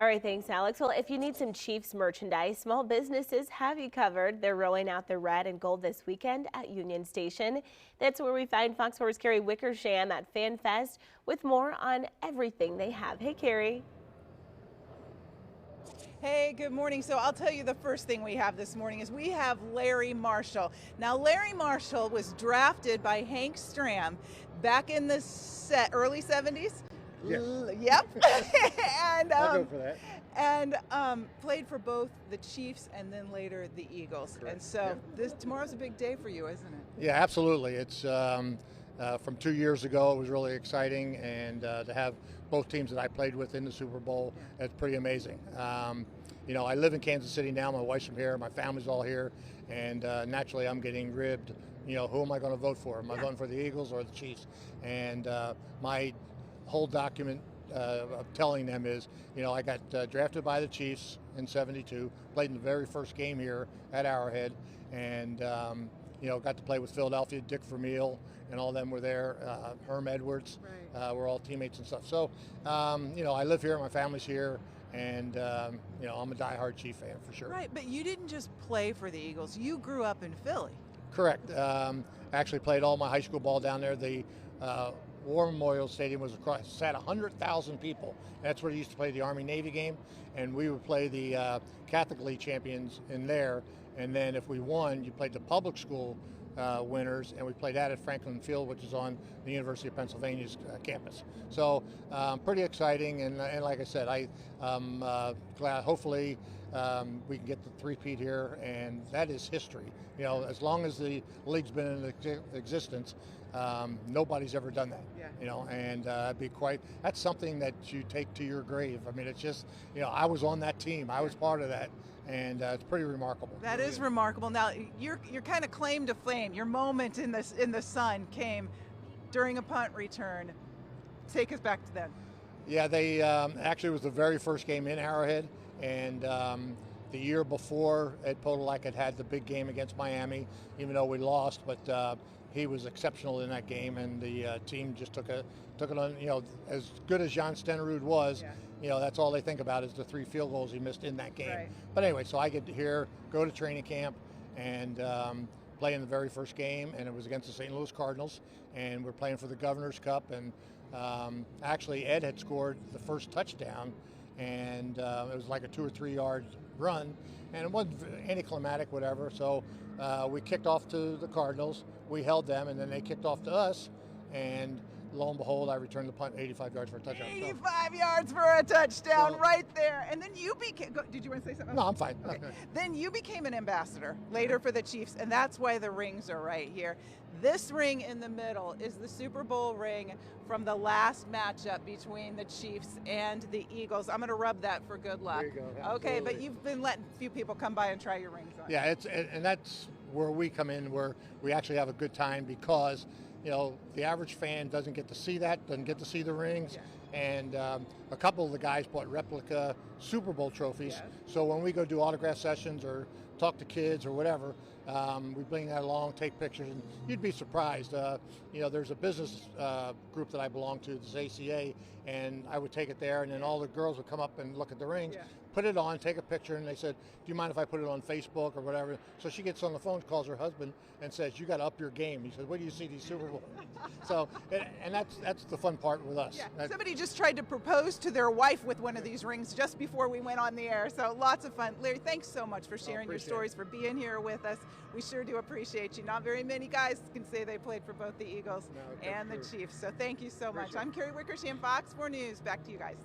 All right, thanks, Alex. Well, if you need some Chiefs merchandise, small businesses have you covered. They're rolling out the red and gold this weekend at Union Station. That's where we find Fox 4's Carrie Wickersham at Fan Fest with more on everything they have. Hey, Carrie. Hey, good morning. So I'll tell you the first thing we have this morning is we have Larry Marshall. Now, Larry Marshall was drafted by Hank Stram back in the early 70s. Yes. Yep. and I'll go for that. and played for both the Chiefs and then later the Eagles. Correct. And so tomorrow's a big day for you, isn't it? Yeah, absolutely. It's from 2 years ago. It was really exciting, and to have both teams that I played with in the Super Bowl, it's pretty amazing. I live in Kansas City now. My wife's from here. My family's all here, and naturally, I'm getting ribbed. Who am I going to vote for? Am I voting for the Eagles or the Chiefs? And my whole document of telling them is, I got drafted by the Chiefs in '72, played in the very first game here at Arrowhead, and got to play with Philadelphia. Dick Vermeil and all of them were there. Herm Edwards, we're all teammates and stuff. So, I live here. My family's here. And, I'm a diehard Chief fan for sure. Right, but you didn't just play for the Eagles. You grew up in Philly. Correct. Actually played all my high school ball down there. The War Memorial Stadium sat 100,000 people. That's where they used to play the Army-Navy game, and we would play the Catholic League champions in there. And then if we won, you played the public school winners, and we played that at Franklin Field, which is on the University of Pennsylvania's campus. So pretty exciting, and like I said, I'm glad. Hopefully we can get the three-peat here, and that is history. As long as the league's been in existence, nobody's ever done that. And that's something that you take to your grave. I mean, it's just, I was on that team. I was part of that. And it's pretty remarkable. That is remarkable. Now, your kind of claim to fame, your moment in the sun came during a punt return. Take us back to then. Yeah, they actually was the very first game in Arrowhead, and the year before, Ed Podolak had the big game against Miami, even though we lost, but he was exceptional in that game, and the team just took it on. As good as John Stenerud was, that's all they think about is the 3 field goals he missed in that game. Right. But anyway, so I get to here, go to training camp, and play in the very first game, and it was against the St. Louis Cardinals, and we're playing for the Governor's Cup, and actually Ed had scored the first touchdown, and it was like a 2 or 3 yard run, and it wasn't anticlimactic, whatever. So we kicked off to the Cardinals, we held them, and then they kicked off to us, and lo and behold, I returned the punt 85 yards for a touchdown. 85 yards for a touchdown right there. And then you became, did you want to say something? No, I'm fine. Okay. Then you became an ambassador later for the Chiefs, and that's why the rings are right here. This ring in the middle is the Super Bowl ring from the last matchup between the Chiefs and the Eagles. I'm going to rub that for good luck. There you go. Okay, but you've been letting a few people come by and try your rings on. Yeah, and that's where we come in, where we actually have a good time, because the average fan doesn't get to see that, doesn't get to see the rings. And a couple of the guys bought replica Super Bowl trophies. So when we go do autograph sessions or talk to kids or whatever, we bring that along, take pictures, and you'd be surprised. There's a business group that I belong to, this ACA, and I would take it there, and then all the girls would come up and look at the rings, put it on, take a picture, and they said, do you mind if I put it on Facebook or whatever? So she gets on the phone, calls her husband, and says, you got to up your game. He said, where do you see these Super Bowl rings? So, and that's the fun part with us. Somebody just tried to propose to their wife with one of these rings just before we went on the air, so lots of fun. Larry, thanks so much for sharing your stories, for being here with us. We sure do appreciate you. Not very many guys can say they played for both the Eagles and the Chiefs, so thank you so much. I'm Carrie Wickersham, Fox 4 News. Back to you guys.